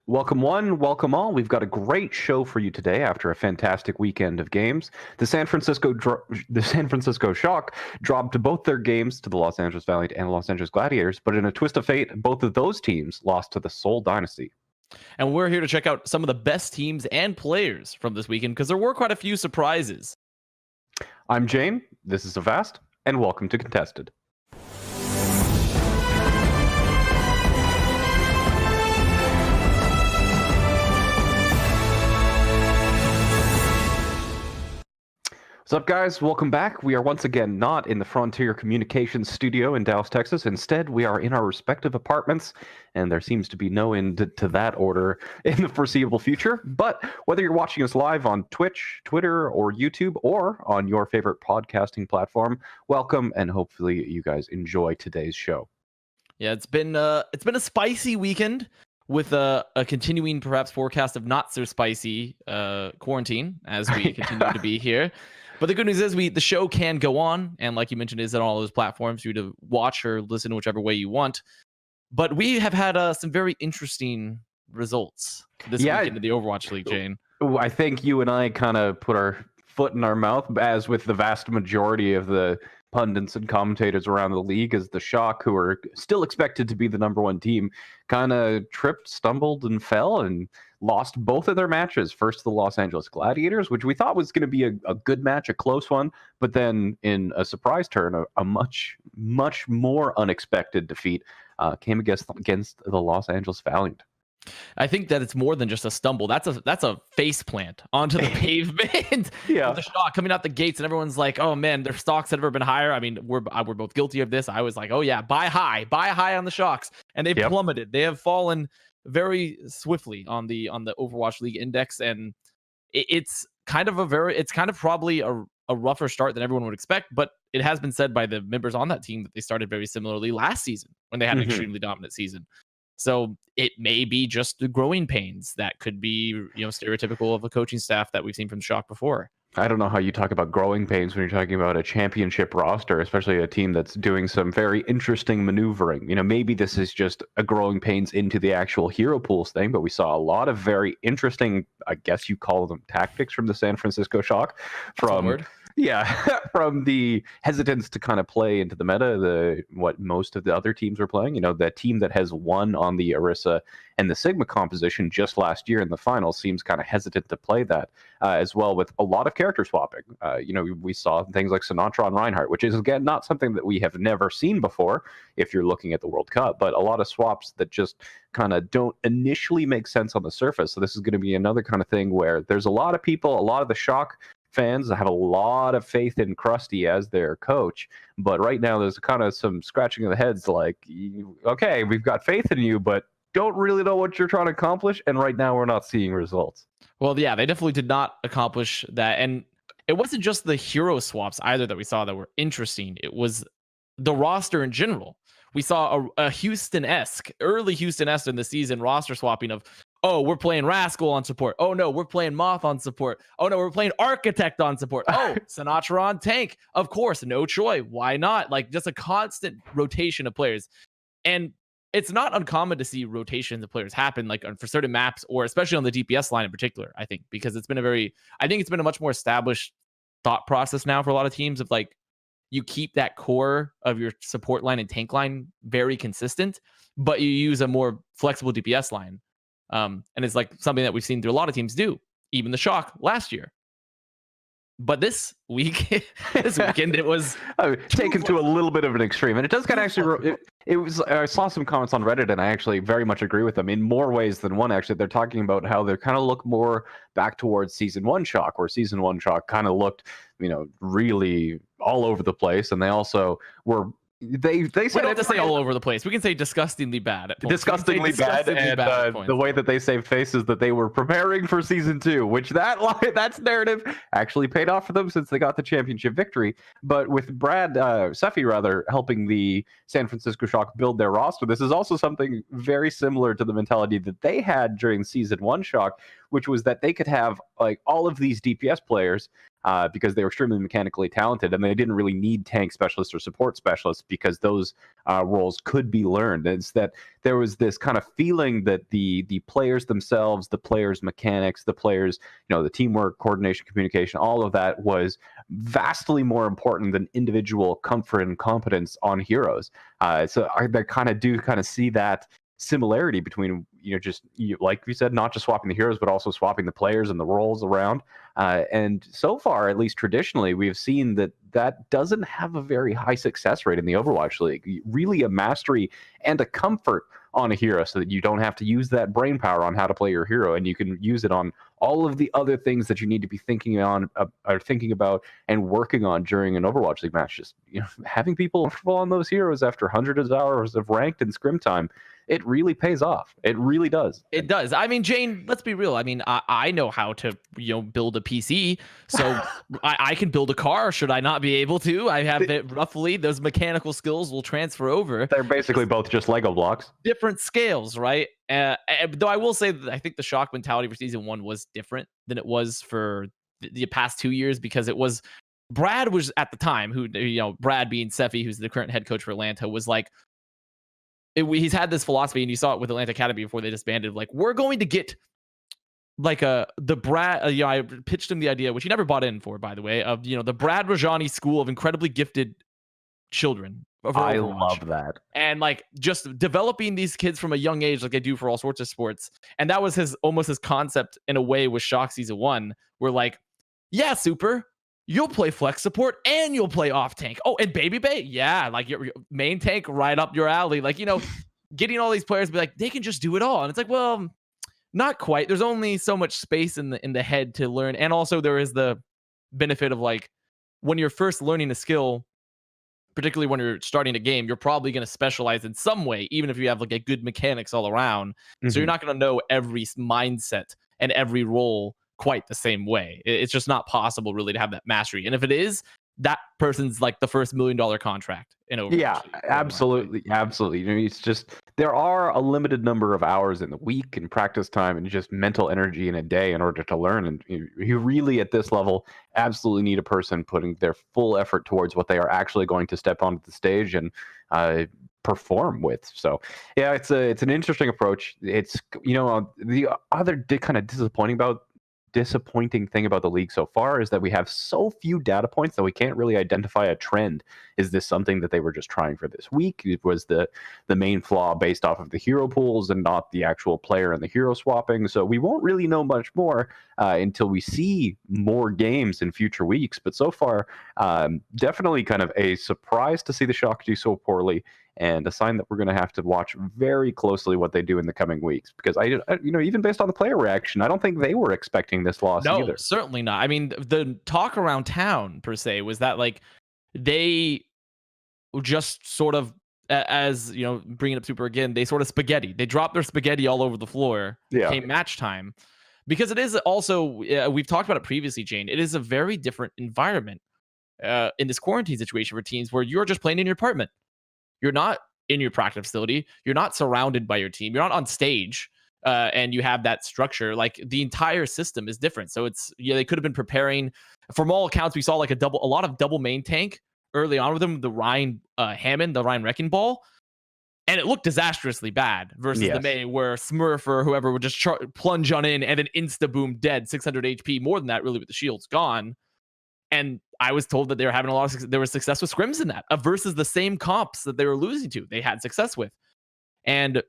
Welcome one, welcome all. We've got a great show for you today after a fantastic weekend of games. The San Francisco Shock dropped both their games to the Los Angeles Valiant and Los Angeles Gladiators, but in a twist of fate, both of those teams lost to the Seoul Dynasty. And we're here to check out some of the best teams and players from this weekend because there were quite a few surprises. I'm Jayne, this is Avast, and welcome to Contested. What's up, guys? Welcome back. We are once again not in the Frontier Communications studio in Dallas, Texas. Instead, we are in our respective apartments, and there seems to be no end to that order in the foreseeable future. But whether you're watching us live on Twitch, Twitter, or YouTube, or on your favorite podcasting platform, welcome, and hopefully you guys enjoy today's show. Yeah, it's been a spicy weekend with a continuing, perhaps, forecast of not so spicy quarantine as we continue to be here. But the good news is the show can go on, and like you mentioned, is on all those platforms for you to watch or listen whichever way you want. But we have had some very interesting results this weekend in the Overwatch League, Jayne. I think you and I kind of put our foot in our mouth, as with the vast majority of the pundits and commentators around the league, as the Shock, who are still expected to be the number one team, kind of tripped, stumbled, and fell, and lost both of their matches. First to the Los Angeles Gladiators, which we thought was going to be a good match, a close one, but then in a surprise turn, a much more unexpected defeat came against the Los Angeles Valiant. I think that it's more than just a stumble. That's a face plant onto the pavement. Yeah, the Shock coming out the gates, and everyone's like, "Oh man, their stocks have never been higher." I mean, we're both guilty of this. I was like, "Oh yeah, buy high on the Shocks," and they've plummeted. They have fallen very swiftly on the Overwatch League index, and it's kind of probably a rougher start than everyone would expect. But it has been said by the members on that team that they started very similarly last season when they had an extremely dominant season. So it may be just the growing pains that could be, stereotypical of a coaching staff that we've seen from the Shock before. I don't know how you talk about growing pains when you're talking about a championship roster, especially a team that's doing some very interesting maneuvering. Maybe this is just a growing pains into the actual hero pools thing, but we saw a lot of very interesting, I guess you call them tactics from the San Francisco Shock. From the hesitance to kind of play into the meta, what most of the other teams were playing. The team that has won on the Orisa and the Sigma composition just last year in the finals seems kind of hesitant to play that, as well, with a lot of character swapping. We saw things like Sinatra and Reinhardt, which is, again, not something that we have never seen before if you're looking at the World Cup, but a lot of swaps that just kind of don't initially make sense on the surface. So this is going to be another kind of thing where there's a lot of people, a lot of the Shock fans have a lot of faith in Krusty as their coach, but right now there's kind of some scratching of the heads like, okay, we've got faith in you, but don't really know what you're trying to accomplish, and right now we're not seeing results. Well, yeah, they definitely did not accomplish that, and it wasn't just the hero swaps either that we saw that were interesting. It was the roster in general. We saw a Houston-esque, early Houston-esque in the season roster swapping of, oh, we're playing Rascal on support. Oh, no, we're playing Moth on support. Oh, no, we're playing Architect on support. Oh, Sinatra on tank. Of course, no Choi. Why not? Like, just a constant rotation of players. And it's not uncommon to see rotations of players happen, like for certain maps, or especially on the DPS line in particular, I think, because it's been a much more established thought process now for a lot of teams of like, you keep that core of your support line and tank line very consistent, but you use a more flexible DPS line. And it's like something that we've seen through a lot of teams do, even the Shock last year. But this weekend, it was taken to a little bit of an extreme, and it does kind of actually. It was. I saw some comments on Reddit, and I actually very much agree with them in more ways than one. Actually, they're talking about how they kind of look more back towards Season 1 Shock, where Season 1 Shock kind of looked, really all over the place, and they also were. They said, we don't have to say all over the place. We can say disgustingly bad. Disgustingly bad, and the way that they saved face is that they were preparing for Season 2, which that's narrative actually paid off for them since they got the championship victory. But with Brad Seffi helping the San Francisco Shock build their roster, this is also something very similar to the mentality that they had during Season 1 Shock, which was that they could have like all of these DPS players, because they were extremely mechanically talented, and they didn't really need tank specialists or support specialists because those roles could be learned. It's that there was this kind of feeling that the players themselves, the players' mechanics, the players, the teamwork, coordination, communication, all of that was vastly more important than individual comfort and competence on heroes. So I kind of see that similarity between like we said, not just swapping the heroes but also swapping the players and the roles around, and so far, at least traditionally, we've seen that doesn't have a very high success rate in the Overwatch League. Really a mastery and a comfort on a hero so that you don't have to use that brain power on how to play your hero, and you can use it on all of the other things that you need to be thinking about and working on during an Overwatch League match. Just having people comfortable on those heroes after hundreds of hours of ranked and scrim time, it really pays off. It really does. It does. I mean, Jayne, let's be real. I mean, I know how to, build a PC, so I can build a car. Should I not be able to? I have it roughly. Those mechanical skills will transfer over. They're basically both just Lego blocks. Different scales, right? Though I will say that I think the shock mentality for season 1 was different than it was for the past 2 years, because it was Brad was at the time, who, Brad being Sephi, who's the current head coach for Atlanta, was like, he's had this philosophy, and you saw it with Atlanta Academy before they disbanded. Like, we're going to get like the Brad. I pitched him the idea, which he never bought in for, by the way, of the Brad Rajani school of incredibly gifted children. I love that, and like just developing these kids from a young age, like they do for all sorts of sports. And that was almost his concept in a way with Shock season 1. We're like, yeah, super. You'll play flex support and you'll play off tank. Oh, and Baby Bay, yeah, like your main tank right up your alley. Like, getting all these players be like, they can just do it all. And it's like, well, not quite. There's only so much space in the head to learn. And also there is the benefit of, like, when you're first learning a skill, particularly when you're starting a game, you're probably going to specialize in some way, even if you have like a good mechanics all around. Mm-hmm. So you're not going to know every mindset and every role quite the same way. It's just not possible really to have that mastery. And if it is, that person's like the first $1 million contract in Overwatch. Yeah, absolutely. It's just, there are a limited number of hours in the week and practice time and just mental energy in a day in order to learn. And you really, at this level, absolutely need a person putting their full effort towards what they are actually going to step onto the stage and perform with. So yeah, it's an interesting approach. It's, the other kind of disappointing thing about the league so far is that we have so few data points that we can't really identify a trend. Is this something that they were just trying for this week? It was the main flaw based off of the hero pools and not the actual player and the hero swapping. So we won't really know much more until we see more games in future weeks. But so far, definitely kind of a surprise to see the Shock do so poorly, and a sign that we're going to have to watch very closely what they do in the coming weeks. Because I even based on the player reaction, I don't think they were expecting this loss either. No, certainly not. I mean, the talk around town per se was that, like, they just sort of, as bringing up Super again, they sort of spaghetti. They dropped their spaghetti all over the floor. Yeah. Came match time, because it is also, we've talked about it previously, Jayne. It is a very different environment in this quarantine situation for teams, where you're just playing in your apartment. You're not in your practice facility. You're not surrounded by your team. You're not on stage, and you have that structure. Like, the entire system is different. So it's, they could have been preparing. From all accounts, we saw like a lot of double main tank early on with them. The Ryan Hammond, the Ryan Wrecking Ball, and it looked disastrously bad versus the May, where Smurf or whoever would just plunge on in and then insta boom dead, 600 HP, more than that really with the shields gone. And I was told that they were having a lot of there was success with scrims in that versus the same comps that they were losing to. They had success with. And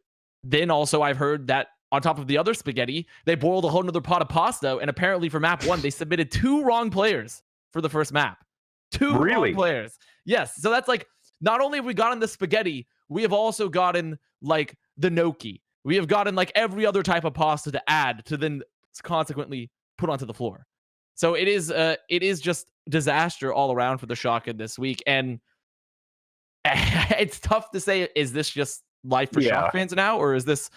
then also I've heard that on top of the other spaghetti, they boiled a whole nother pot of pasta. And apparently for map 1, they submitted 2 wrong players for the first map. 2 wrong players. Yes. So that's like, not only have we gotten the spaghetti, we have also gotten like the gnocchi. We have gotten like every other type of pasta to add to then consequently put onto the floor. So it is just disaster all around for the Shock in this week. And it's tough to say, is this just life for Shock fans now, or is this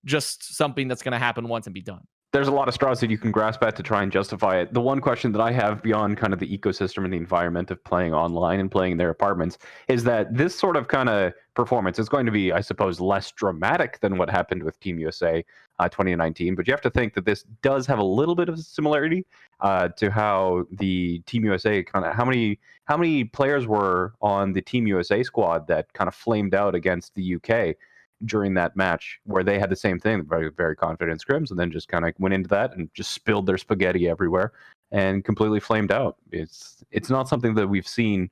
just something that's going to happen once and be done? there's a lot of straws that you can grasp at to try and justify it. The one question that I have beyond kind of the ecosystem and the environment of playing online and playing in their apartments is that this sort of kind of performance is going to be, I suppose, less dramatic than what happened with Team USA 2019. But you have to think that this does have a little bit of similarity to how the Team USA kind of how many players were on the Team USA squad that kind of flamed out against the UK during that match, where they had the same thing, very, very confident scrims, and then just kind of went into that and just spilled their spaghetti everywhere and completely flamed out. It's not something that we've seen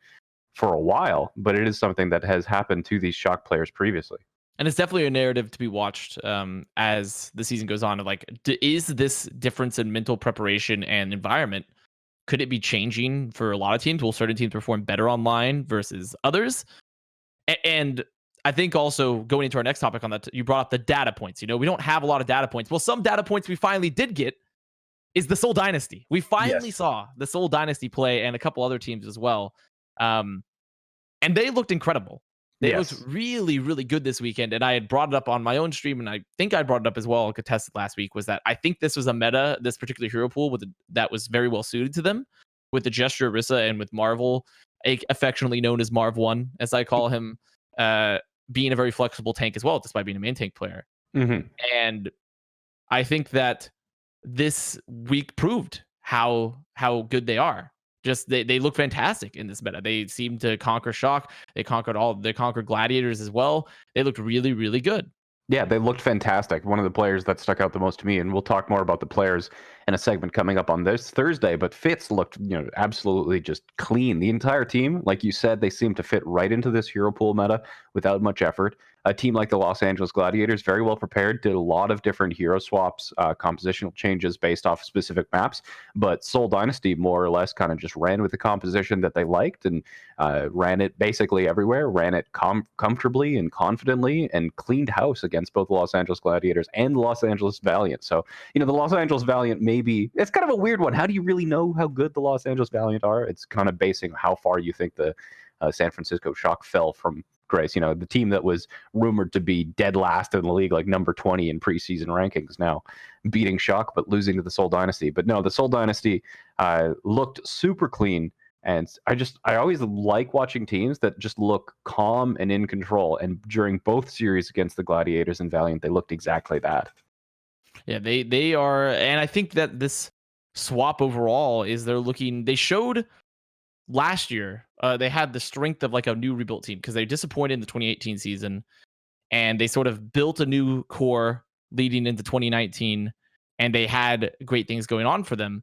for a while, but it is something that has happened to these Shock players previously. And it's definitely a narrative to be watched as the season goes on. Of like, is this difference in mental preparation and environment, could it be changing for a lot of teams? Will certain teams perform better online versus others? And I think also going into our next topic on that, you brought up the data points. We don't have a lot of data points. Well, some data points we finally did get is the Seoul Dynasty. We finally saw the Seoul Dynasty play and a couple other teams as well. And they looked incredible. They looked really, really good this weekend. And I had brought it up on my own stream, and I think I brought it up as well, contested last week, was that I think this was a meta, this particular hero pool that was very well suited to them, with the Gesture Orisa and with Marvel, affectionately known as Marv1, as I call him, being a very flexible tank as well, despite being a main tank player. Mm-hmm. And I think that this week proved how good they are. Just they look fantastic in this meta. They seem to conquer Shock. They conquered Gladiators as well. They looked really, really good. Yeah, they looked fantastic. One of the players that stuck out the most to me, and we'll talk more about the players in a segment coming up on this Thursday, but Fitz looked, absolutely just clean. The entire team, like you said, they seem to fit right into this hero pool meta without much effort. A team like the Los Angeles Gladiators, very well prepared, did a lot of different hero swaps, compositional changes based off specific maps, but Seoul Dynasty more or less kind of just ran with the composition that they liked and ran it basically everywhere, ran it comfortably and confidently, and cleaned house against both the Los Angeles Gladiators and the Los Angeles Valiant. So, the Los Angeles Valiant, maybe, it's kind of a weird one. How do you really know how good the Los Angeles Valiant are? It's kind of basing how far you think the San Francisco Shock fell from grace. The team that was rumored to be dead last in the league, like number 20 in preseason rankings, now beating Shock, but losing to the Seoul Dynasty. But no, the Seoul Dynasty looked super clean. And I always like watching teams that just look calm and in control. And during both series against the Gladiators and Valiant, they looked exactly that. Yeah, they are. And I think that this swap overall is they showed last year, they had the strength of like a new rebuilt team, because they disappointed in the 2018 season, and they sort of built a new core leading into 2019, and they had great things going on for them.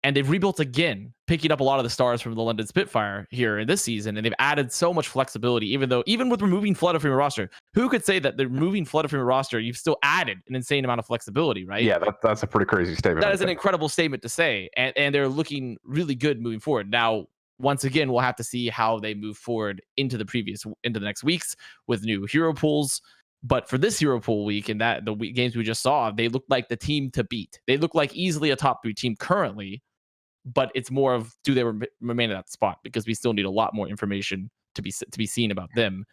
And they've rebuilt again, picking up a lot of the stars from the London Spitfire here in this season, and they've added so much flexibility. Even with removing Flood from your roster, who could say that they're removing Flood from your roster, you've still added an insane amount of flexibility, right? Yeah, that's a pretty crazy statement. That is an incredible statement to say, and they're looking really good moving forward. Now, once again, we'll have to see how they move forward into the next weeks with new hero pools. But for this hero pool week and the games we just saw, they look like the team to beat. They look like easily a top 3 team currently, but it's more of, do they remain at that spot? Because we still need a lot more information to be seen about them.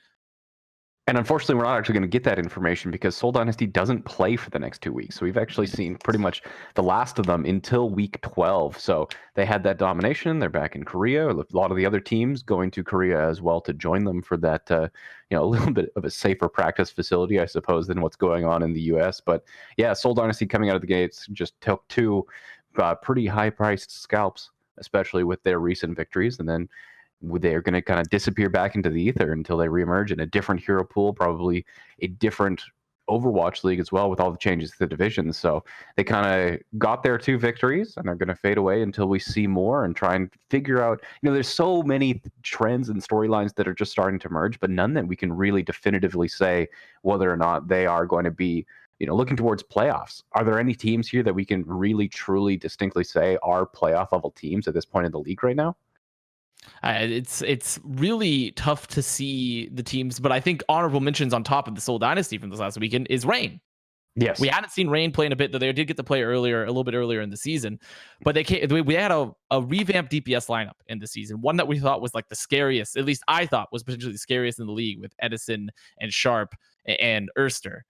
And unfortunately, we're not actually going to get that information because Seoul Dynasty doesn't play for the next 2 weeks. So we've actually seen pretty much the last of them until week 12. So they had that domination. They're back in Korea. A lot of the other teams going to Korea as well to join them for that, a little bit of a safer practice facility, I suppose, than what's going on in the US. But yeah, Seoul Dynasty coming out of the gates just took 2 pretty high-priced scalps, especially with their recent victories. And then they're going to kind of disappear back into the ether until they reemerge in a different hero pool, probably a different Overwatch League as well, with all the changes to the divisions. So they kind of got their 2 victories, and they're going to fade away until we see more and try and figure out, there's so many trends and storylines that are just starting to emerge, but none that we can really definitively say whether or not they are going to be, looking towards playoffs. Are there any teams here that we can really, truly, distinctly say are playoff level teams at this point in the league right now? It's really tough to see the teams, but I think honorable mentions on top of the Seoul Dynasty from this last weekend is Rain. Yes, we hadn't seen Rain play in a bit, though they did get to play a little bit earlier in the season. But we had a revamped DPS lineup in the season, one that we thought was like the scariest, at least I thought was potentially the scariest in the league, with Edison and Sharp and Erster.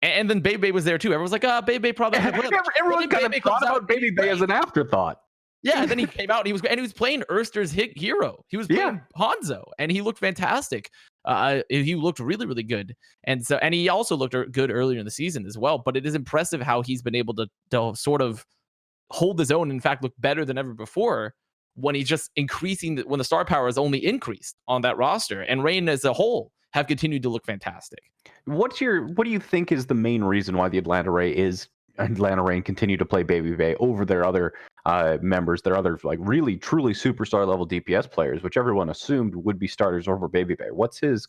And then Baby was there too. Everyone's like, Baby probably had everyone kind of thought about Baby as an afterthought. Yeah, and then he came out and he was playing Erster's hero. He was playing Hanzo, and he looked fantastic. He looked really, really good. And he also looked good earlier in the season as well. But it is impressive how he's been able to sort of hold his own, in fact, look better than ever before when he's just increasing, when the star power has only increased on that roster. And Rain as a whole have continued to look fantastic. What do you think is the main reason why the Atlanta Reign continue to play Baby over their other members, their other like really truly superstar level DPS players, which everyone assumed would be starters over Baby? What's his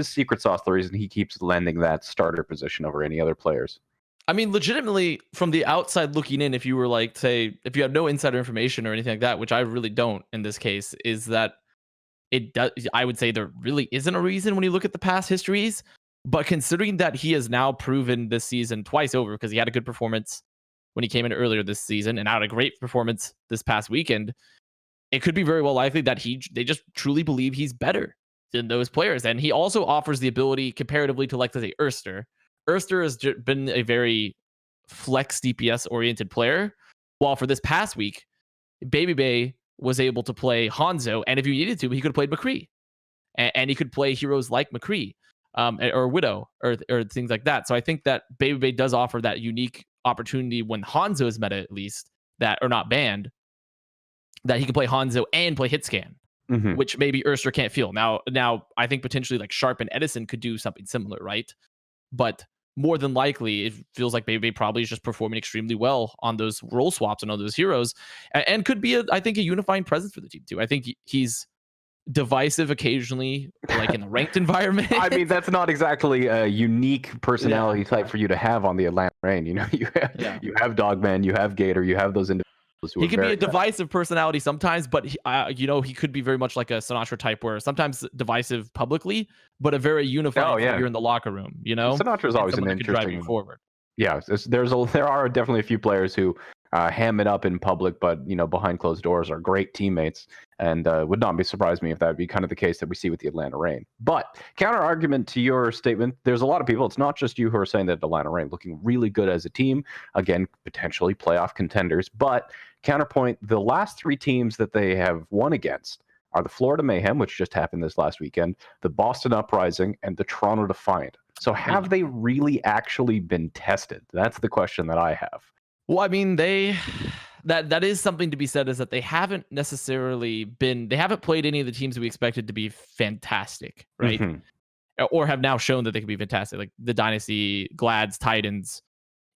secret sauce? The reason he keeps landing that starter position over any other players? I mean, legitimately, from the outside looking in, if you were like, say, if you have no insider information or anything like that, which I really don't in this case, is that it does. I would say there really isn't a reason when you look at the past histories. But considering that he has now proven this season twice over, because he had a good performance when he came in earlier this season and had a great performance this past weekend, it could be very well likely that they just truly believe he's better than those players. And he also offers the ability comparatively to, like, let's say, Erster. Erster has been a very flex DPS oriented player, while for this past week, Baby was able to play Hanzo, and if you needed to, he could have played McCree, and he could play heroes like McCree. Or Widow, or things like that. So I think that Baby does offer that unique opportunity when Hanzo is meta, at least, that are not banned, that he can play Hanzo and play Hitscan, which maybe Erster can't feel. Now I think potentially like Sharp and Edison could do something similar, right? But more than likely, it feels like Baby probably is just performing extremely well on those role swaps and on those heroes, and could be, I think, a unifying presence for the team too. I think he's divisive occasionally, like in the ranked environment. I mean, that's not exactly a unique personality type for you to have on the Atlanta Reign. You have Dogman, you have Gator, you have those individuals who he can be a divisive personality sometimes, but he could be very much like a Sinatra type, where sometimes divisive publicly, but a very unifying figure in the locker room. Sinatra's always an interesting forward. Yeah, there are definitely a few players who ham it up in public, but behind closed doors are great teammates, and would not be surprised me if that would be kind of the case that we see with the Atlanta Reign. But counter argument to your statement, there's a lot of people, it's not just you, who are saying that Atlanta Reign looking really good as a team, again, potentially playoff contenders. But counterpoint, the last three teams that they have won against are the Florida Mayhem, which just happened this last weekend, the Boston Uprising, and the Toronto Defiant. So have they really actually been tested? That's the question that I have. Well, I mean, that is something to be said, is that they haven't necessarily they haven't played any of the teams that we expected to be fantastic, right? Or have now shown that they can be fantastic, like the Dynasty, Glads, Titans,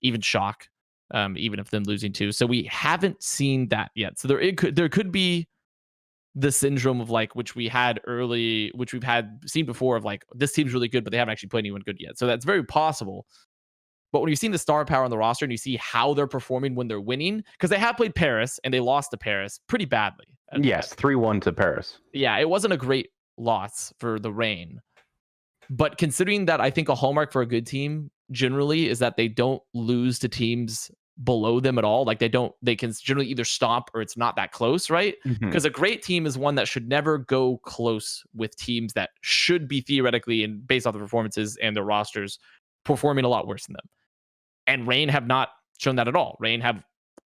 even Shock, even if them losing too. So we haven't seen that yet. So there could be the syndrome of like, which we've seen before, of like, this team's really good, but they haven't actually played anyone good yet. So that's very possible. But when you've seen the star power on the roster and you see how they're performing when they're winning, because they have played Paris and they lost to Paris pretty badly. Yes, 3-1 to Paris. Yeah, it wasn't a great loss for the Reign. But considering that, I think a hallmark for a good team generally is that they don't lose to teams below them at all. Like they can generally either stomp or it's not that close, right? Because a great team is one that should never go close with teams that should be theoretically, and based off the performances and their rosters, performing a lot worse than them. And Reign have not shown that at all. Reign have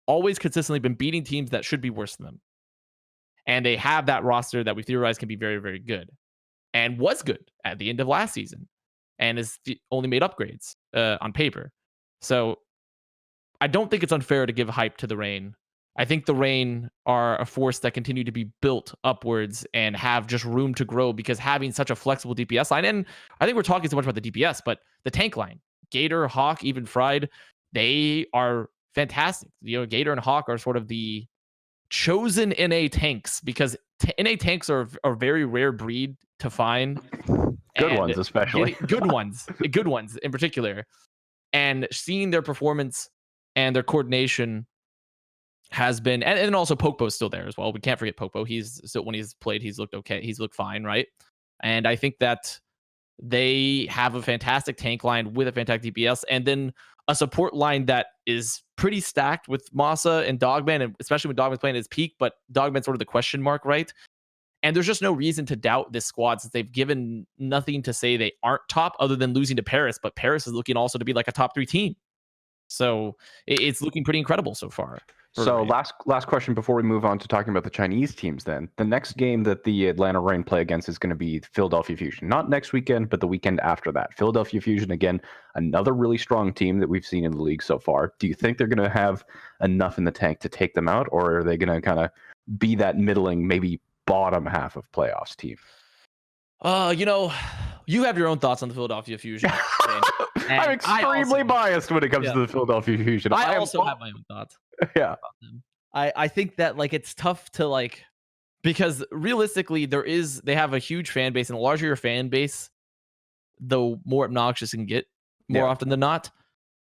always consistently been beating teams that should be worse than them. And they have that roster that we theorize can be very, very good. And was good at the end of last season. And has only made upgrades on paper. So I don't think it's unfair to give hype to the Reign. I think the Reign are a force that continue to be built upwards and have just room to grow, because having such a flexible DPS line, and I think we're talking so much about the DPS, but the tank line, Gator, Hawk, even Fried, they are fantastic. Gator and Hawk are sort of the chosen NA tanks, because NA tanks are a very rare breed to find. Good ones, especially. Good ones in particular. And seeing their performance and their coordination has been, and also Pokepo's still there as well. We can't forget Pokepo. He's still, when he's played, he's looked okay. He's looked fine, right? And I think that they have a fantastic tank line with a fantastic DPS, and then a support line that is pretty stacked with Masa and Dogman, and especially when Dogman's playing at his peak, but Dogman's sort of the question mark, right? And there's just no reason to doubt this squad since they've given nothing to say they aren't top other than losing to Paris. But Paris is looking also to be like a top 3 team. So it's looking pretty incredible so far. So last question before we move on to talking about the Chinese teams then. The next game that the Atlanta Reign play against is going to be Philadelphia Fusion. Not next weekend, but the weekend after that. Philadelphia Fusion, again, another really strong team that we've seen in the league so far. Do you think they're going to have enough in the tank to take them out, or are they going to kind of be that middling, maybe bottom half of playoffs team? You have your own thoughts on the Philadelphia Fusion. I'm extremely biased when it comes to the Philadelphia Fusion. I also have my own thoughts. Yeah. I think that like it's tough to like, because realistically they have a huge fan base, and the larger your fan base, the more obnoxious it can get more often than not.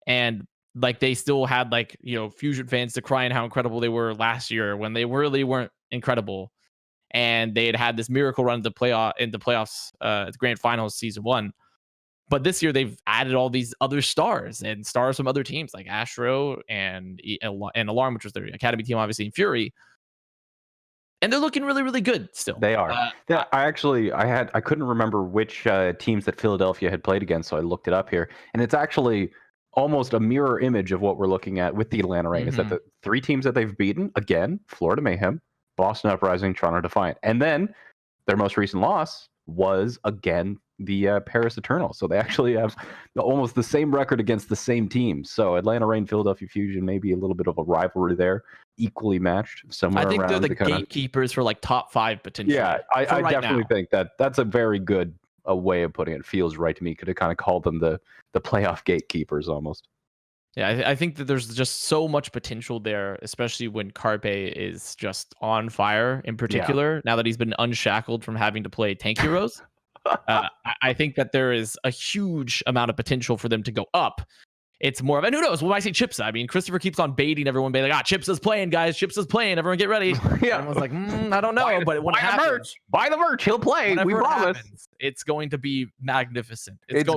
And like they still had like, Fusion fans decrying how incredible they were last year when they really weren't incredible. And they had this miracle run into playoffs, the grand finals season 1. But this year they've added all these other stars and stars from other teams like Astro and Alarm, which was their academy team, obviously, in Fury. And they're looking really, really good still. They are. I couldn't remember which teams that Philadelphia had played against, so I looked it up here. And it's actually almost a mirror image of what we're looking at with the Atlanta Reign, is that the 3 teams that they've beaten, again, Florida Mayhem, Boston Uprising, Toronto Defiant. And then their most recent loss was, again, the Paris Eternal. So they actually have almost the same record against the same teams. So Atlanta Reign, Philadelphia Fusion, maybe a little bit of a rivalry there, equally matched somewhere around. I think they're the gatekeepers for like top 5 potentially. Yeah, I definitely think that's a very good way of putting it. It feels right to me. Could have kind of called them the playoff gatekeepers almost. Yeah, I think that there's just so much potential there, especially when Carpe is just on fire in particular, now that he's been unshackled from having to play tank heroes. I think that there is a huge amount of potential for them to go up. It's more of, and who knows, when I say Chipsa, I mean, Christopher keeps on baiting everyone, being like, Chipsa's playing, guys, Chipsa's playing, everyone get ready. Everyone's like, I don't know, but when it happens, buy the merch, he'll play, we promise. It's going to be magnificent. Win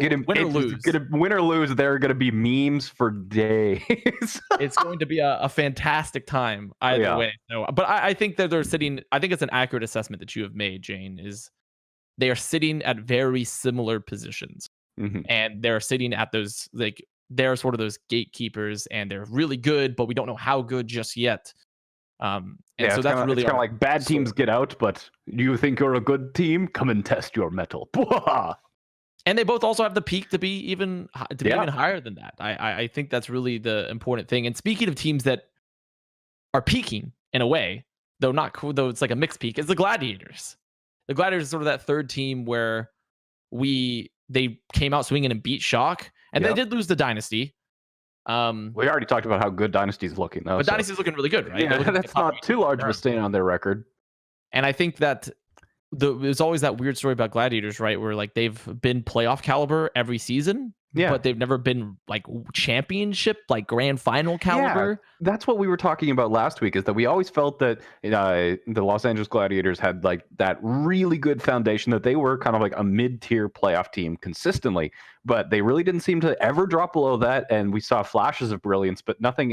or lose, there are going to be memes for days. It's going to be a fantastic time either way. So, but I think that they're sitting, I think it's an accurate assessment that you have made, Jayne, is they are sitting at very similar positions. And they're sitting at those, like, they're sort of those gatekeepers, and they're really good, but we don't know how good just yet. So that's really kind of like bad teams get out, but you think you're a good team? Come and test your mettle. And they both also have the peak to be even higher than that. I think that's really the important thing. And speaking of teams that are peaking in a way, though not cool, though it's like a mixed peak, is the Gladiators. The Gladiators is sort of that third team where they came out swinging and beat Shock. And they did lose the Dynasty. We already talked about how good Dynasty's looking, though. But Dynasty's looking really good, right? Yeah, that's not too large of a stain on their record. And I think that there's always that weird story about Gladiators, right? Where like they've been playoff caliber every season, but they've never been like championship, like grand final caliber. Yeah, that's what we were talking about last week, is that we always felt that the Los Angeles Gladiators had like that really good foundation, that they were kind of like a mid-tier playoff team consistently, but they really didn't seem to ever drop below that. And we saw flashes of brilliance, but nothing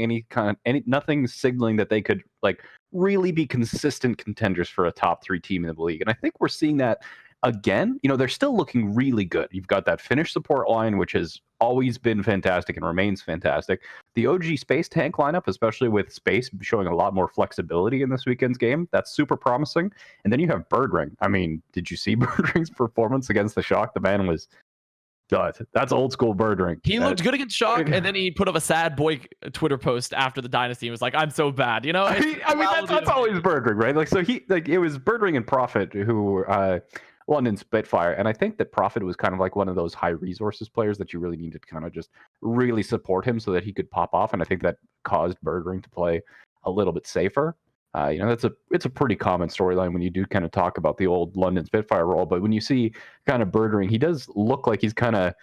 signaling that they could like really be consistent contenders for a top 3 team in the league. And I think we're seeing that again. They're still looking really good. You've got that Finnish support line, which has always been fantastic and remains fantastic. The OG Space tank lineup, especially with Space showing a lot more flexibility in this weekend's game, that's super promising. And then you have Birdring. I mean, did you see Birdring's performance against the Shock? The man was that's old school Birdring. He looked good against Shock, and then he put up a sad boy Twitter post after the Dynasty and was like, "I'm so bad," I mean that's always Birdring, right? Like, so it was Birdring and Prophet who won in Spitfire, and I think that Prophet was kind of like one of those high resources players that you really needed to kind of just really support him so that he could pop off, and I think that caused Birdring to play a little bit safer. It's a pretty common storyline when you do kind of talk about the old London Spitfire role, but when you see kind of Birdring, he does look like he's kind of,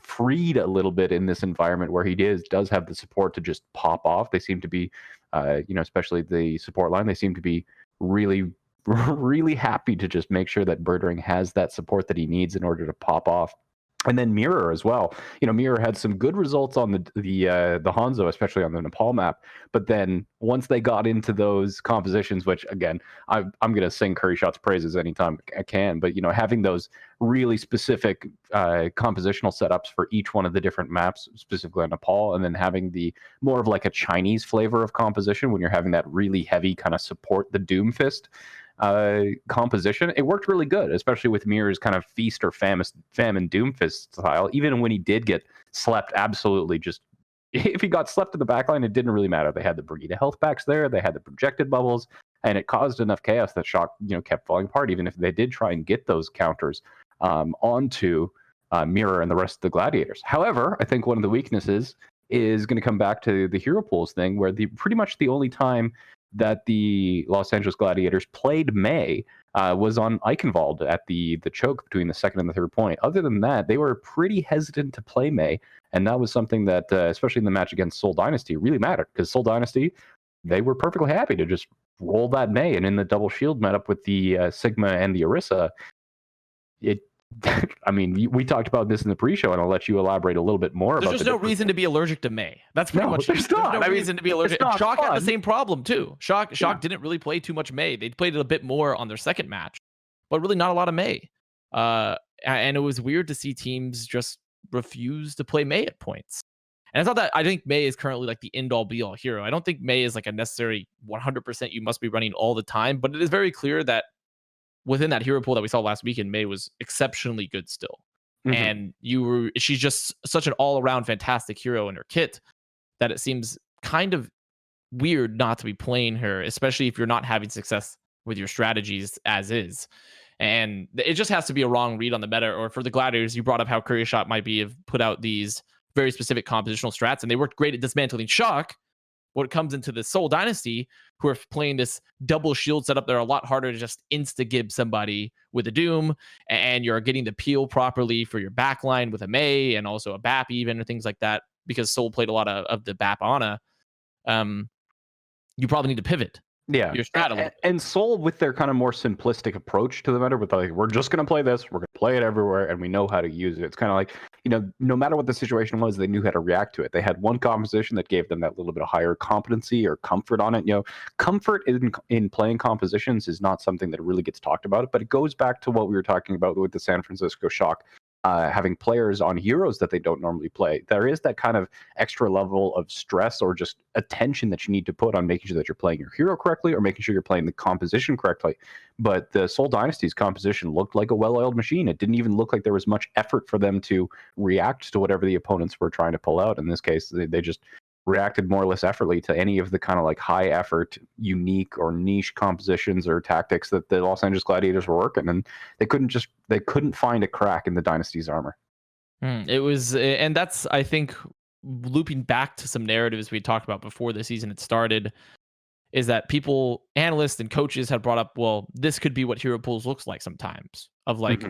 freed a little bit in this environment where he does have the support to just pop off. They seem to be, especially the support line, they seem to be really, really happy to just make sure that Birdring has that support that he needs in order to pop off. And then Mirror as well. Mirror had some good results on the Hanzo, especially on the Nepal map. But then once they got into those compositions, which again, I'm going to sing Curry Shot's praises anytime I can. But having those really specific compositional setups for each one of the different maps, specifically on Nepal, and then having the more of like a Chinese flavor of composition when you're having that really heavy kind of support the Doomfist composition, it worked really good, especially with Mirror's kind of feast or famine Doomfist style. Even when he did get slept, absolutely just if he got slept in the backline, it didn't really matter. They had the Brigida health packs there, they had the projected bubbles, and it caused enough chaos that Shock kept falling apart. Even if they did try and get those counters onto Mirror and the rest of the Gladiators. However, I think one of the weaknesses is going to come back to the hero pools thing, where pretty much the only time that the Los Angeles Gladiators played Mei was on Eichenwald at the choke between the second and the third point. Other than that, they were pretty hesitant to play Mei, and that was something that, especially in the match against Seoul Dynasty, really mattered, because Seoul Dynasty, they were perfectly happy to just roll that Mei, and in the double shield met up with the Sigma and the Orisa, I mean, we talked about this in the pre-show, and I'll let you elaborate a little bit more. There's just no reason to be allergic to Mei. That's pretty much. There's no reason to be allergic. Shock had the same problem too. Shock didn't really play too much Mei. They played it a bit more on their second match, but really not a lot of Mei. And it was weird to see teams just refuse to play Mei at points. And it's not that I think Mei is currently like the end-all be-all hero. I don't think Mei is like a necessary 100% you must be running all the time, but it is very clear that within that hero pool that we saw last weekend, Mei was exceptionally good still. And she's just such an all-around fantastic hero in her kit that it seems kind of weird not to be playing her, especially if you're not having success with your strategies as is. And it just has to be a wrong read on the meta. Or for the Gladiators, you brought up how Curry Shot might have put out these very specific compositional strats, and they worked great at dismantling Shock. When it comes into the Seoul Dynasty, who are playing this double shield setup, they're a lot harder to just insta-gib somebody with a Doom, and you're getting the peel properly for your backline with a Mei and also a BAP even, or things like that, because Seoul played a lot of the BAP Ana. You probably need to pivot. Yeah, your strat and Seoul, with their kind of more simplistic approach to the meta, with like, we're just going to play this, we're going to play it everywhere, and we know how to use it. It's kind of like, no matter what the situation was, they knew how to react to it. They had one composition that gave them that little bit of higher competency or comfort on it. Comfort in playing compositions is not something that really gets talked about, but it goes back to what we were talking about with the San Francisco Shock. Having players on heroes that they don't normally play. There is that kind of extra level of stress or just attention that you need to put on making sure that you're playing your hero correctly or making sure you're playing the composition correctly. But the Seoul Dynasty's composition looked like a well-oiled machine. It didn't even look like there was much effort for them to react to whatever the opponents were trying to pull out. In this case, they just reacted more or less effortlessly to any of the kind of like high effort, unique or niche compositions or tactics that the Los Angeles Gladiators were working, and they couldn't find a crack in the Dynasty's armor. It was, and that's, I think, looping back to some narratives we talked about before the season had started, is that people, analysts and coaches had brought up, well, this could be what hero pools looks like sometimes, of like,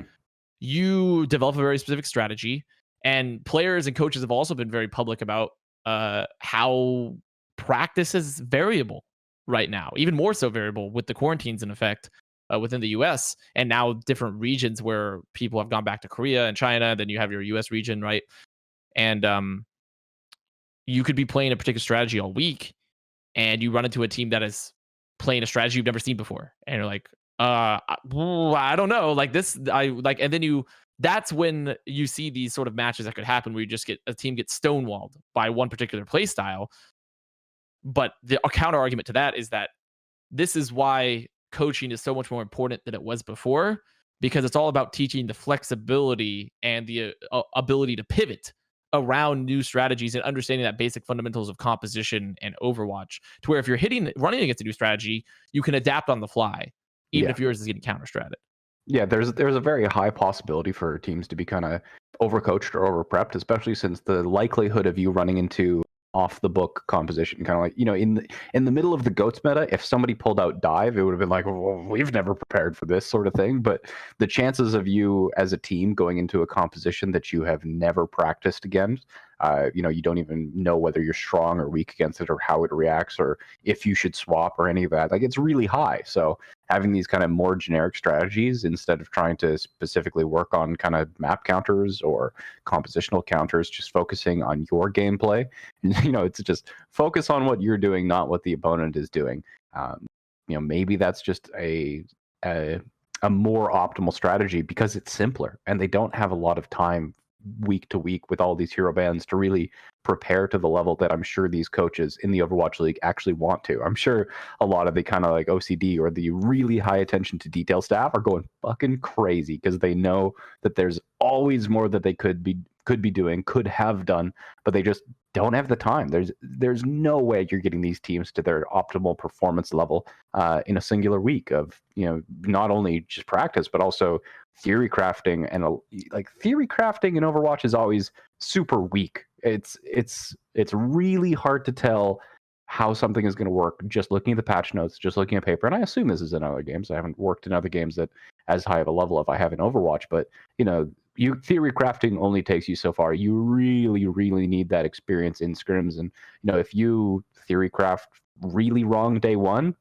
you develop a very specific strategy, and players and coaches have also been very public about how practice is variable right now, even more so variable with the quarantines in effect within the US, and now different regions where people have gone back to Korea and China. Then you have your US region, right? And you could be playing a particular strategy all week, and you run into a team that is playing a strategy you've never seen before, and you're like, I don't know, like this, and then that's when you see these sort of matches that could happen where you just get a team gets stonewalled by one particular play style. But the counter argument to that is that this is why coaching is so much more important than it was before, because it's all about teaching the flexibility and the ability to pivot around new strategies and understanding that basic fundamentals of composition and Overwatch, to where if you're running against a new strategy, you can adapt on the fly, even if yours is getting counter-stratted. Yeah, there's a very high possibility for teams to be kind of overcoached or overprepped, especially since the likelihood of you running into off the book composition, kind of like, in the middle of the GOATS meta, if somebody pulled out dive, it would have been like, well, we've never prepared for this sort of thing. But the chances of you as a team going into a composition that you have never practiced against You don't even know whether you're strong or weak against it, or how it reacts, or if you should swap or any of that. Like, it's really high. So having these kind of more generic strategies instead of trying to specifically work on kind of map counters or compositional counters, just focusing on your gameplay. It's just focus on what you're doing, not what the opponent is doing. Maybe that's just a more optimal strategy because it's simpler and they don't have a lot of time week to week with all these hero bans to really prepare to the level that I'm sure these coaches in the Overwatch League actually want to. I'm sure a lot of the kind of like OCD or the really high attention to detail staff are going fucking crazy because they know that there's always more that they could be doing, could have done, but they just don't have the time. There's no way you're getting these teams to their optimal performance level in a singular week of not only just practice but also theory crafting. And like theory crafting in Overwatch is always super weak. It's really hard to tell how something is going to work just looking at the patch notes, just looking at paper. And I assume this is in other games. I haven't worked in other games that as high of a level as I have in Overwatch, but theory crafting only takes you so far. You really, really need that experience in scrims. And if you theory craft really wrong day one,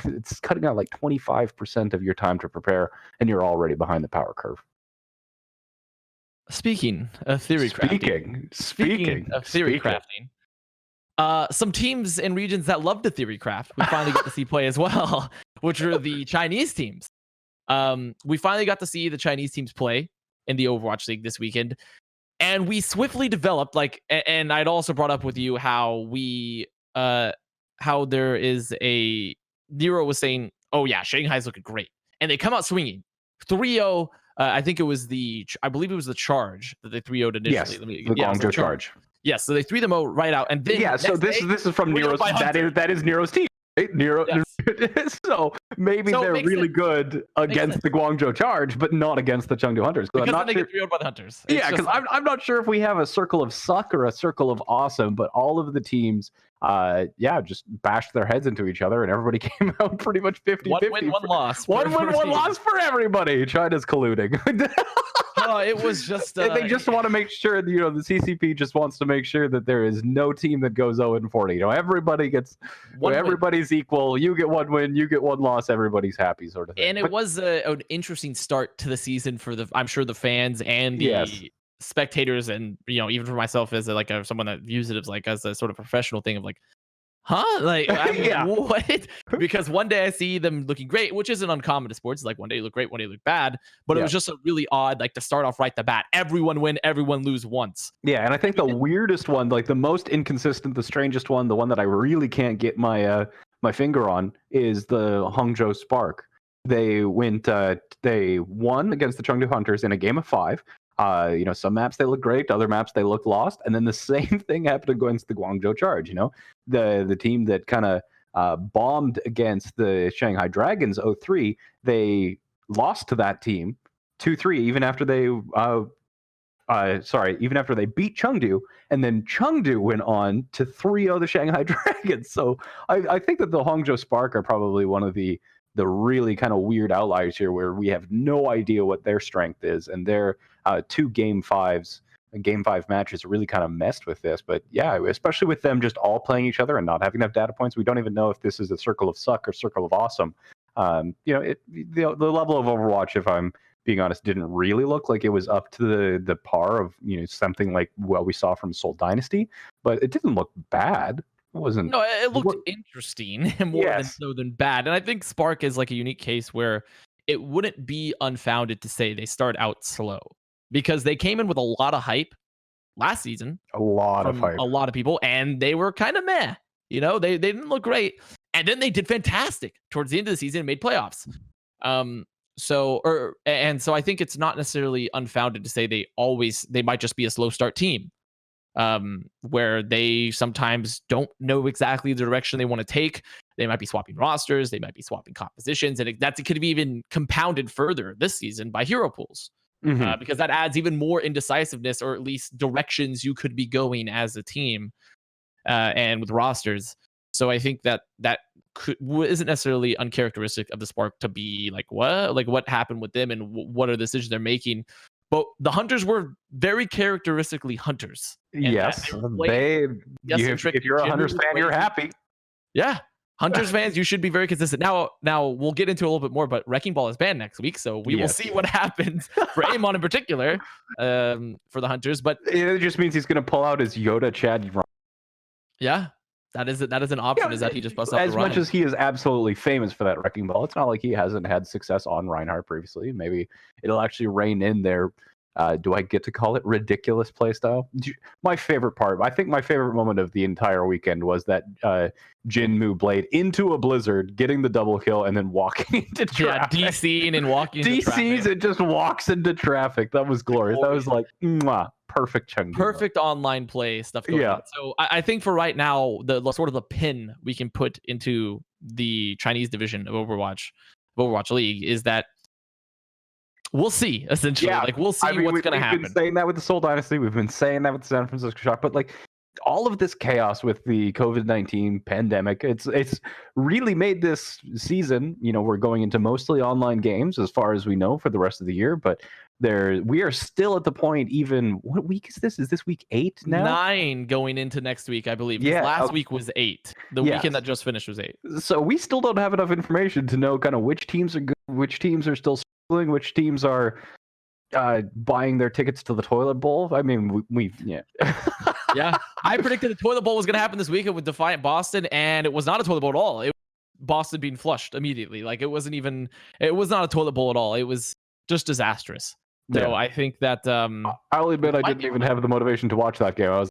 it's cutting out like 25% of your time to prepare, and you're already behind the power curve. Speaking of theory crafting, some teams and regions that love to theory craft, we finally get to see play as well, which are the Chinese teams. We finally got to see the Chinese teams play in the Overwatch League this weekend, and we swiftly developed and I'd also brought up with you how there is a Nero was saying, oh yeah, Shanghai's looking great, and they come out swinging 3-0. I believe it was the Charge that they 3-0'd initially. Yes, the Guangzhou Charge. Yes, so they 3 them out right out, and then so this is from Nero's. That is Nero's team. Right? Nero. Yes. So maybe they're really good against the Guangzhou Charge, but not against the Chengdu Hunters. Because then they get 3-0'd by the Hunters. Because I'm not sure if we have a circle of suck or a circle of awesome, but all of the teams, just bashed their heads into each other, and everybody came out pretty much 50-50. One win, one loss. One win, one loss for everybody. China's colluding. It was just they just want to make sure the CCP just wants to make sure that there is no team that goes 0-40. Everybody gets everybody's equal. You get one win, you get one loss, everybody's happy, sort of thing. And it was an interesting start to the season for I'm sure the fans and the spectators, and even for myself as someone that views it as a sort of professional thing of what? Because one day I see them looking great, which isn't uncommon to sports. One day you look great, one day you look bad. But it was just a really odd, to start off right the bat. Everyone win, everyone lose once. Yeah, and I think the weirdest one, the most inconsistent, the strangest one, the one that I really can't get my finger on is the Hangzhou Spark. They won against the Chengdu Hunters in a game of 5. Some maps they look great, other maps they look lost, and then the same thing happened against the Guangzhou Charge. The team that kind of bombed against the Shanghai Dragons 0-3, they lost to that team 2-3 even after they beat Chengdu, and then Chengdu went on to 3-0 the Shanghai Dragons. So I think that the Hangzhou Spark are probably one of the really kind of weird outliers here, where we have no idea what their strength is, and their 2 game 5 matches really kind of messed with this. But yeah, especially with them just all playing each other and not having enough data points, we don't even know if this is a circle of suck or circle of awesome. The level of Overwatch, if I'm being honest, didn't really look like it was up to the par of something like what we saw from Seoul Dynasty, but it didn't look bad. It looked interesting more than bad. And I think Spark is a unique case where it wouldn't be unfounded to say they start out slow, because they came in with a lot of hype last season. A lot of people, and they were kind of meh. They didn't look great, and then they did fantastic towards the end of the season and made playoffs. So I think it's not necessarily unfounded to say they might just be a slow start team. Where they sometimes don't know exactly the direction they want to take. They might be swapping rosters, they might be swapping compositions, and it could be even compounded further this season by hero pools, because that adds even more indecisiveness, or at least directions you could be going as a team, and with rosters. So I think that isn't necessarily uncharacteristic of the Spark to be what happened with them and what are the decisions they're making. but the hunters were very characteristically hunters. Yes, if you're a Hunters fan, you're happy. Yeah, Hunters fans, you should be very consistent. Now we'll get into a little bit more, but Wrecking Ball is banned next week, so we will see what happens for Amon in particular, for the Hunters. But it just means he's going to pull out his Yoda Chad. Yeah, that is an option. Is that he just busts out as much as he is absolutely famous for that Wrecking Ball? It's not like he hasn't had success on Reinhardt previously. Maybe it'll actually rein in their. Do I get to call it ridiculous playstyle? My favorite part, I think my favorite moment of the entire weekend was that Jinmu Blade into a blizzard, getting the double kill, and then walking into traffic. Yeah, DCing and walking into traffic. DCs and just walks into traffic. That was glorious. That was like, mwah, perfect Chengdu. Perfect online play stuff going on. So I think for right now, the sort of the pin we can put into the Chinese division of Overwatch League is that we'll see, essentially. Like, we'll see what's going to happen. We've been saying that with the Seoul Dynasty. We've been saying that with the San Francisco Shock. But, like, all of this chaos with the COVID-19 pandemic, it's really made this season, we're going into mostly online games as far as we know for the rest of the year. But we are still at the point, even, what week is this? Is this week 8 now? 9 going into next week, I believe. Yeah. Last week was 8. The weekend that just finished was 8. So we still don't have enough information to know kind of which teams are good, which teams are still which teams are buying their tickets to the toilet bowl. I mean, Yeah, I predicted the toilet bowl was going to happen this weekend with Defiant Boston, and it was not a toilet bowl at all. It was Boston being flushed immediately. Like, it was not a toilet bowl at all. It was just disastrous. So I think that I'll admit I didn't even have the motivation to watch that game.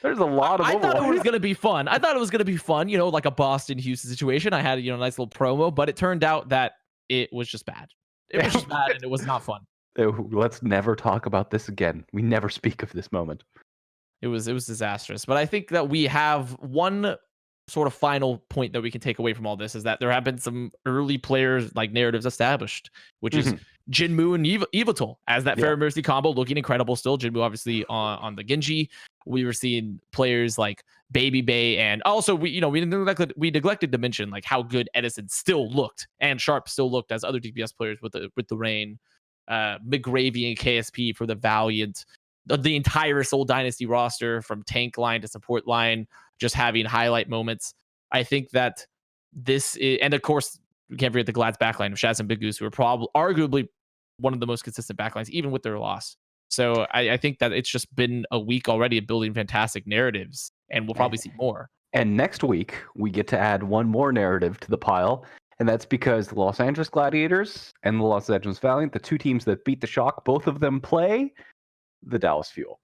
There's a lot of. I thought it was going to be fun. Like a Boston Houston situation. I had a nice little promo, but it turned out that it was just bad. It was just bad, and it was not fun. Let's never talk about this again. We never speak of this moment. It was disastrous. But I think that we have one sort of final point that we can take away from all this is that there have been some early players like narratives established, which is Jinmu and Yveltal as that Fair Mercy combo looking incredible still. Jinmu obviously on the Genji. We were seeing players like Baby Bay, and also we neglected to mention like how good Edison still looked and Sharp still looked as other DPS players with the Rain, McGravy and KSP for the Valiant, the entire Seoul Dynasty roster from tank line to support line, just having highlight moments. I think that this is, and of course we can't forget the Glad's backline of Shaz and Big Goose, who are arguably one of the most consistent backlines, even with their loss. So I think that it's just been a week already of building fantastic narratives, and we'll probably see more. And next week, we get to add one more narrative to the pile, and that's because the Los Angeles Gladiators and the Los Angeles Valiant, the two teams that beat the Shock, both of them play the Dallas Fuel.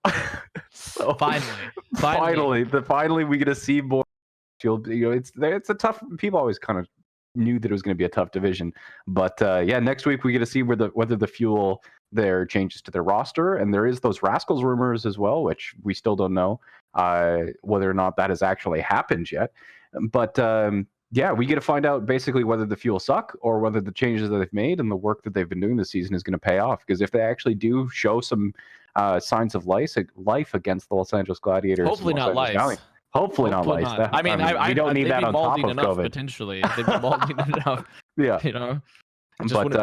So finally, we get to see more Fuel. It's a tough. People always kind of knew that it was going to be a tough division, but next week we get to see whether the Fuel there changes to their roster, and there is those Rascals rumors as well, which we still don't know whether or not that has actually happened yet. But we get to find out basically whether the Fuel suck or whether the changes that they've made and the work that they've been doing this season is going to pay off. Because if they actually do show some signs of life against the Los Angeles Gladiators, hopefully not life. Hopefully not life. We don't need that on top of COVID. Potentially, they've been molding enough. Yeah, but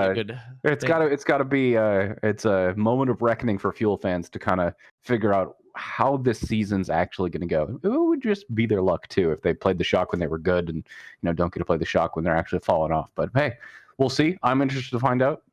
it's got to be it's a moment of reckoning for Fuel fans to kind of figure out how this season's actually going to go. It would just be their luck too if they played the Shock when they were good and don't get to play the Shock when they're actually falling off. But hey, we'll see. I'm interested to find out.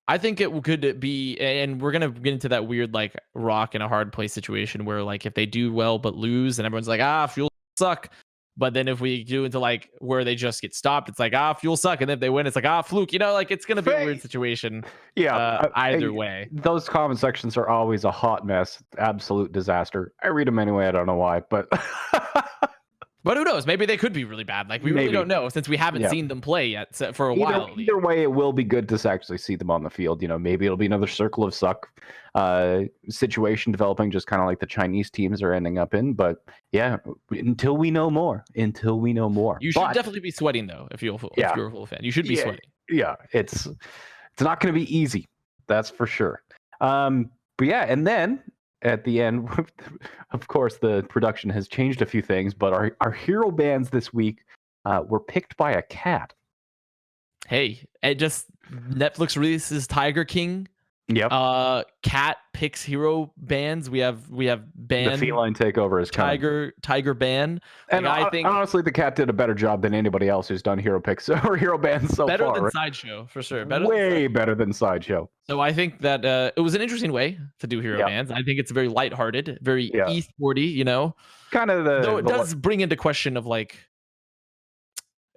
I think it could be, and we're gonna get into that weird like rock and a hard play situation where like if they do well but lose, and everyone's like Fuel suck. But then if we do into like where they just get stopped, it's like Fuel suck, and then if they win, it's like fluke. Like it's gonna be a weird situation. Yeah, either way. Those comment sections are always a hot mess, absolute disaster. I read them anyway. I don't know why, but but who knows? Maybe they could be really bad. Like we really don't know since we haven't seen them play yet for a while. Either way, it will be good to actually see them on the field. Maybe it'll be another circle of suck situation developing, just kind of like the Chinese teams are ending up in. But yeah, until we know more. You should definitely be sweating though if you're a Fuel fan. You should be sweating. Yeah, it's not going to be easy. That's for sure. But yeah, and then at the end, of course, the production has changed a few things, but our hero bands this week were picked by a cat. Hey, Netflix releases Tiger King Yep. Cat picks hero bans. We have ban The feline takeover is coming. tiger ban. And I think honestly, the cat did a better job than anybody else who's done hero picks or hero bans so better far. than Right? Sideshow for sure. Way better than Sideshow. So I think that it was an interesting way to do hero bans. I think it's very lighthearted, very esporty, you know. Kind of though it does bring into question of like,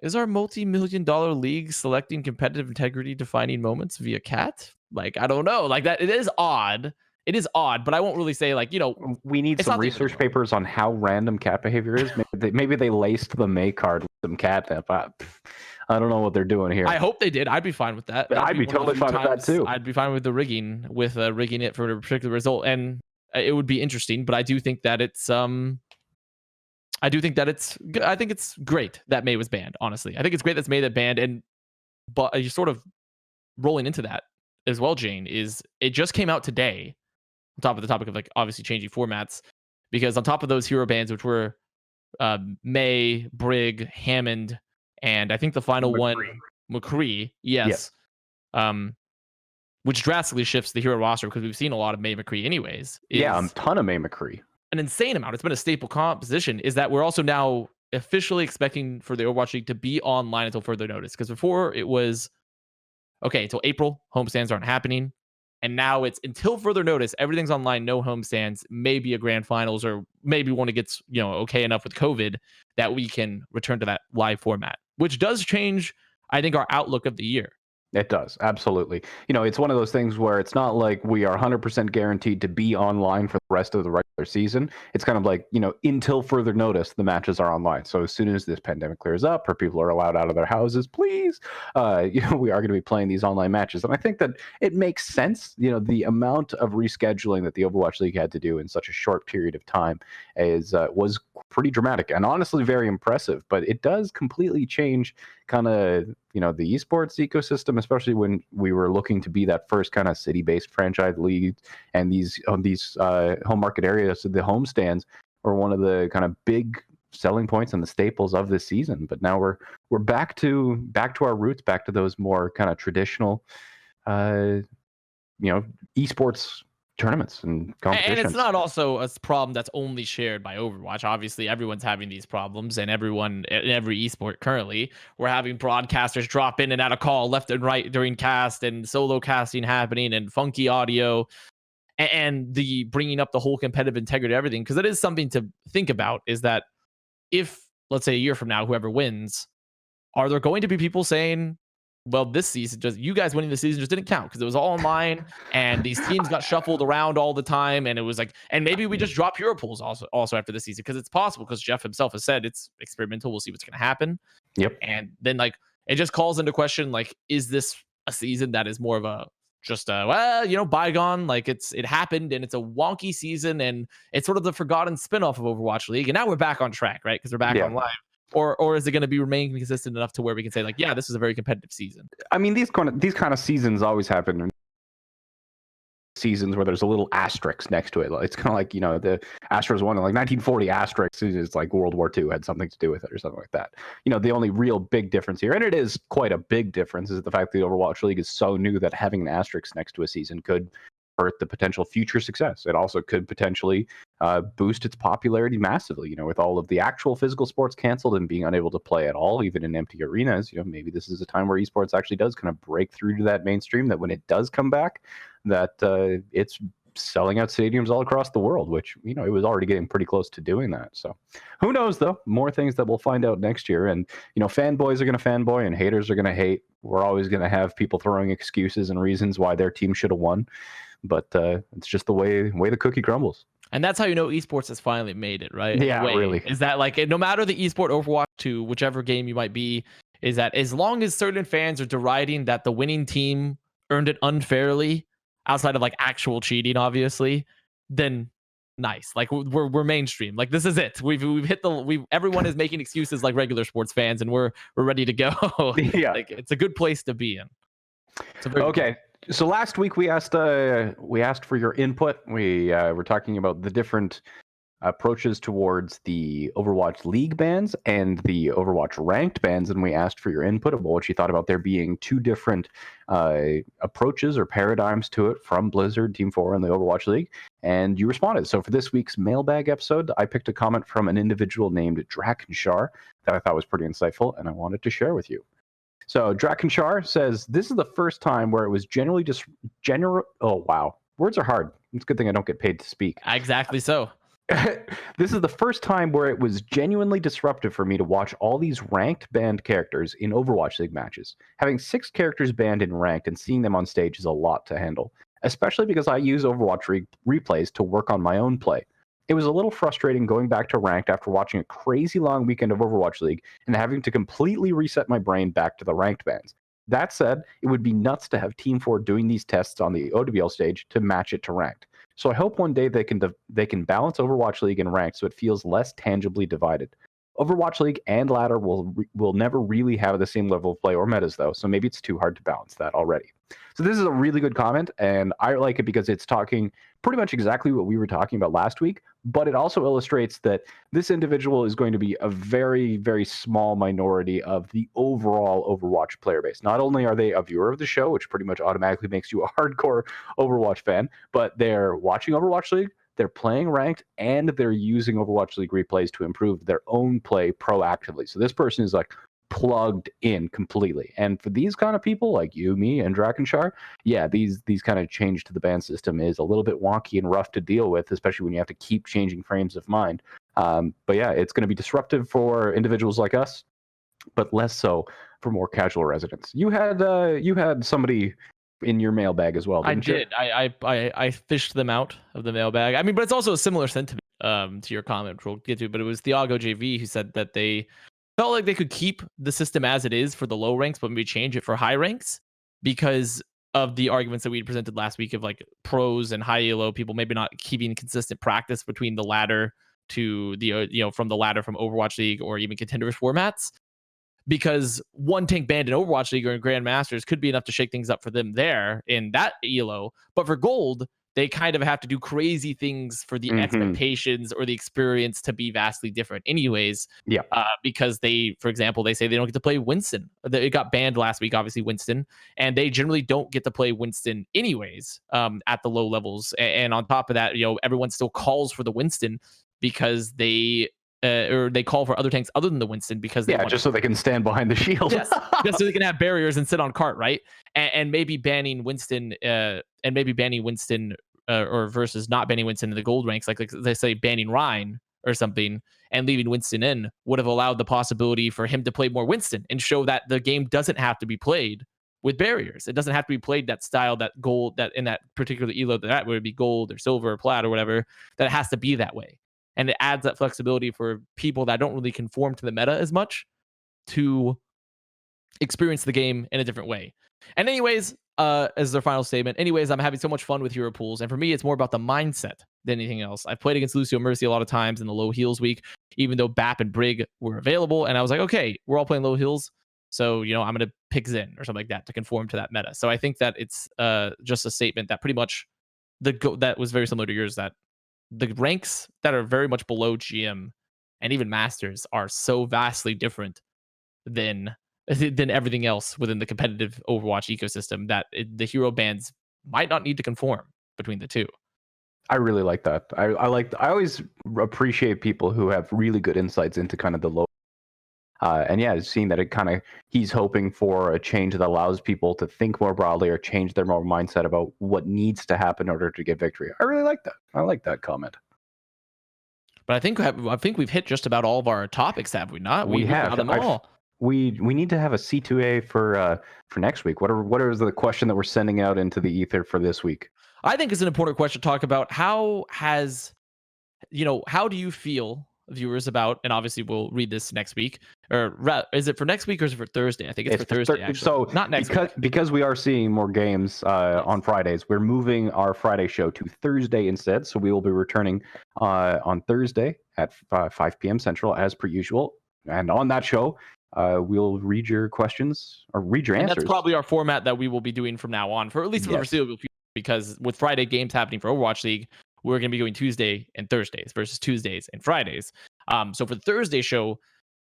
is our multi-million-dollar league selecting competitive integrity defining moments via cat? Like, I don't know. Like that, it is odd. It is odd, but I won't really say like, you know, we need some research papers on how random cat behavior is. Maybe they laced the May card with some catnip. I don't know what they're doing here. I hope they did. I'd be fine with that. I'd be totally fine with that too. I'd be fine with the rigging, rigging it for a particular result, and it would be interesting. But I do think that it's I think it's great that May was banned. Honestly, I think it's great that's May that banned, and but you sort of rolling into that as well, Jayne, is it just came out today. On top of the topic of like obviously changing formats, because on top of those hero bans, which were May, Brig, Hammond, and I think the final one, McCree, yes. Which drastically shifts the hero roster because we've seen a lot of May McCree anyways. A ton of May McCree. An insane amount. It's been a staple composition. Is that we're also now officially expecting for the Overwatch League to be online until further notice. Because before it was, okay, until April, homestands aren't happening. And now it's until further notice, everything's online, no homestands, maybe a grand finals, or maybe when it gets, you know, okay enough with COVID that we can return to that live format, which does change, I think, our outlook of the year. It does, absolutely. You know, it's one of those things where it's not like we are 100% guaranteed to be online for the rest of the regular season. It's kind of like, you know, until further notice, the matches are online. So as soon as this pandemic clears up or people are allowed out of their houses, please, you know, we are going to be playing these online matches. And I think that it makes sense. You know, the amount of rescheduling that the Overwatch League had to do in such a short period of time was pretty dramatic and honestly very impressive. But it does completely change kind of, you know, the esports ecosystem, especially when we were looking to be that first kind of city-based franchise league, and these home market areas, the homestands, were one of the kind of big selling points and the staples of this season. But now we're back to our roots, back to those more kind of traditional, you know, esports tournaments and competitions. And it's not also a problem that's only shared by Overwatch. Obviously, everyone's having these problems, and everyone in every esport currently, we're having broadcasters drop in and out of call left and right during cast, and solo casting happening, and funky audio, and the bringing up the whole competitive integrity of everything. Because it is something to think about, is that if, let's say, a year from now, whoever wins, are there going to be people saying, well, this season, just you guys winning the season just didn't count because it was all online and these teams got shuffled around all the time, and it was like, and maybe we just drop hero pools also after the season, because it's possible, because Jeff himself has said it's experimental, we'll see what's going to happen. Yep. And then like it just calls into question, like, is this a season that is more of a just a, well, you know, bygone, like it happened and it's a wonky season and it's sort of the forgotten spinoff of Overwatch League, and now we're back on track, right? Because we're back on live. Or is it going to be remaining consistent enough to where we can say, like, yeah, this is a very competitive season? I mean, these kind of seasons always happen in seasons where there's a little asterisk next to it. It's kind of like, you know, the Astros won in like 1940 asterisk is like World War II had something to do with it or something like that. You know, the only real big difference here, and it is quite a big difference, is the fact that the Overwatch League is so new that having an asterisk next to a season could hurt the potential future success. It also could potentially boost its popularity massively, you know, with all of the actual physical sports canceled and being unable to play at all, even in empty arenas. You know, maybe this is a time where esports actually does kind of break through to that mainstream, that when it does come back, that it's selling out stadiums all across the world, which, you know, it was already getting pretty close to doing that. So who knows, though? More things that we'll find out next year. And, you know, fanboys are going to fanboy and haters are going to hate. We're always going to have people throwing excuses and reasons why their team should have won. But it's just the way the cookie crumbles. And that's how you know esports has finally made it, right? Yeah, really. Is that like, no matter the esport, Overwatch 2, whichever game you might be, is that as long as certain fans are deriding that the winning team earned it unfairly, outside of like actual cheating, obviously, then nice. Like we're mainstream. Like this is it. We've hit everyone is making excuses like regular sports fans, and we're ready to go. Yeah, like it's a good place to be in. Okay. So last week we asked for your input. We were talking about the different approaches towards the Overwatch League bans and the Overwatch ranked bans, and we asked for your input about what you thought about there being two different approaches or paradigms to it from Blizzard, Team 4, and the Overwatch League, and you responded. So for this week's mailbag episode, I picked a comment from an individual named Drakenshar that I thought was pretty insightful, and I wanted to share with you. So Drakenshar says, this is the first time where it was generally just oh, wow. Words are hard. It's a good thing I don't get paid to speak. Exactly so. This is the first time where it was genuinely disruptive for me to watch all these ranked banned characters in Overwatch League matches. Having 6 characters banned in ranked and seeing them on stage is a lot to handle, especially because I use Overwatch replays to work on my own play. It was a little frustrating going back to ranked after watching a crazy long weekend of Overwatch League and having to completely reset my brain back to the ranked bans. That said, it would be nuts to have Team 4 doing these tests on the OWL stage to match it to ranked. So I hope one day they can balance Overwatch League and ranked so it feels less tangibly divided. Overwatch League and ladder will never really have the same level of play or metas though, so maybe it's too hard to balance that already. So this is a really good comment, and I like it because it's talking pretty much exactly what we were talking about last week, but it also illustrates that this individual is going to be a very, very small minority of the overall Overwatch player base. Not only are they a viewer of the show, which pretty much automatically makes you a hardcore Overwatch fan, but they're watching Overwatch League, they're playing ranked, and they're using Overwatch League replays to improve their own play proactively. So this person is like plugged in completely. And for these kind of people like you, me, and Drakenshar, yeah, these kind of change to the ban system is a little bit wonky and rough to deal with, especially when you have to keep changing frames of mind. But yeah, it's going to be disruptive for individuals like us, but less so for more casual residents. You had somebody in your mailbag as well, didn't you? I did. I fished them out of the mailbag. I mean, but it's also a similar sentiment to your comment, which we'll get to. But it was Thiago JV who said that they felt like they could keep the system as it is for the low ranks, but maybe change it for high ranks because of the arguments that we presented last week of like pros and high elo people maybe not keeping consistent practice between the ladder to the from the ladder from Overwatch League or even contenders formats. Because one tank banned in Overwatch League or in Grandmasters could be enough to shake things up for them there in that elo. But for gold, they kind of have to do crazy things for the expectations or the experience to be vastly different anyways. Yeah. Because they, for example, they say they don't get to play Winston. It got banned last week, obviously, Winston. And they generally don't get to play Winston anyways at the low levels. And on top of that, everyone still calls for the Winston because they call for other tanks other than the Winston because they want just so they can stand behind the shield. Yes, just so they can have barriers and sit on cart, right? And maybe banning Winston, or versus not banning Winston in the gold ranks, like they say banning Rhine or something, and leaving Winston in would have allowed the possibility for him to play more Winston and show that the game doesn't have to be played with barriers. It doesn't have to be played that style, that gold, that in that particular elo, that would be gold or silver or plat or whatever, that it has to be that way. And it adds that flexibility for people that don't really conform to the meta as much to experience the game in a different way. And anyways, as their final statement, I'm having so much fun with hero pools. And for me, it's more about the mindset than anything else. I've played against Lucio Mercy a lot of times in the low heals week, even though BAP and Brig were available. And I was like, okay, we're all playing low heals. So, I'm going to pick Zen or something like that to conform to that meta. So I think that it's just a statement that pretty much that was very similar to yours, that the ranks that are very much below GM and even Masters are so vastly different than everything else within the competitive Overwatch ecosystem that the hero bans might not need to conform between the two. I really like that. I always appreciate people who have really good insights into kind of the low. And yeah, seeing that he's hoping for a change that allows people to think more broadly or change their more mindset about what needs to happen in order to get victory. I really like that. I like that comment. But I think we've hit just about all of our topics, have we not? We have them all. We need to have a C2A for next week. What are the question that we're sending out into the ether for this week? I think it's an important question to talk about. How do you feel, viewers, about, and obviously we'll read this next week, or is it for next week or is it for Thursday? I think it's for Thursday, actually. So not next week. Because we are seeing more games on Fridays, we're moving our Friday show to Thursday instead. So we will be returning on Thursday at 5 p.m. Central as per usual. And on that show, we'll read your questions or read your answers. That's probably our format that we will be doing from now on, for at least for the foreseeable future, because with Friday games happening for Overwatch League, we're going to be going Tuesday and Thursdays versus Tuesdays and Fridays. So for the Thursday show,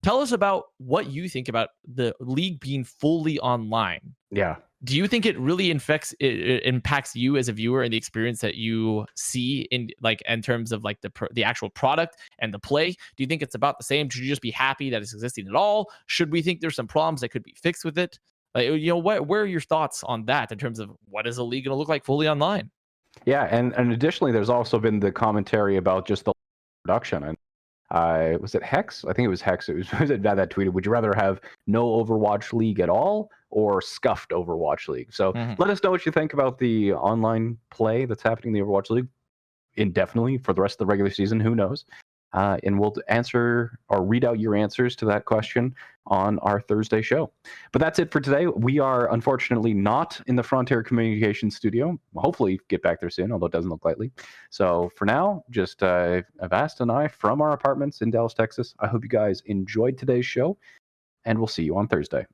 tell us about what you think about the league being fully online. Yeah. Do you think it really impacts you as a viewer and the experience that you see in terms of like the actual product and the play? Do you think it's about the same? Should you just be happy that it's existing at all? Should we think there's some problems that could be fixed with it? Like, where are your thoughts on that in terms of what is a league going to look like fully online? Yeah, and additionally, there's also been the commentary about just the production. And was it Hex? I think it was Hex. It was that tweeted, would you rather have no Overwatch League at all or scuffed Overwatch League? So let us know what you think about the online play that's happening in the Overwatch League indefinitely for the rest of the regular season. Who knows? And we'll answer or read out your answers to that question on our Thursday show. But that's it for today. We are unfortunately not in the Frontier Communications studio. We'll hopefully get back there soon, although it doesn't look likely. So for now, just Avast and I from our apartments in Dallas, Texas. I hope you guys enjoyed today's show, and we'll see you on Thursday.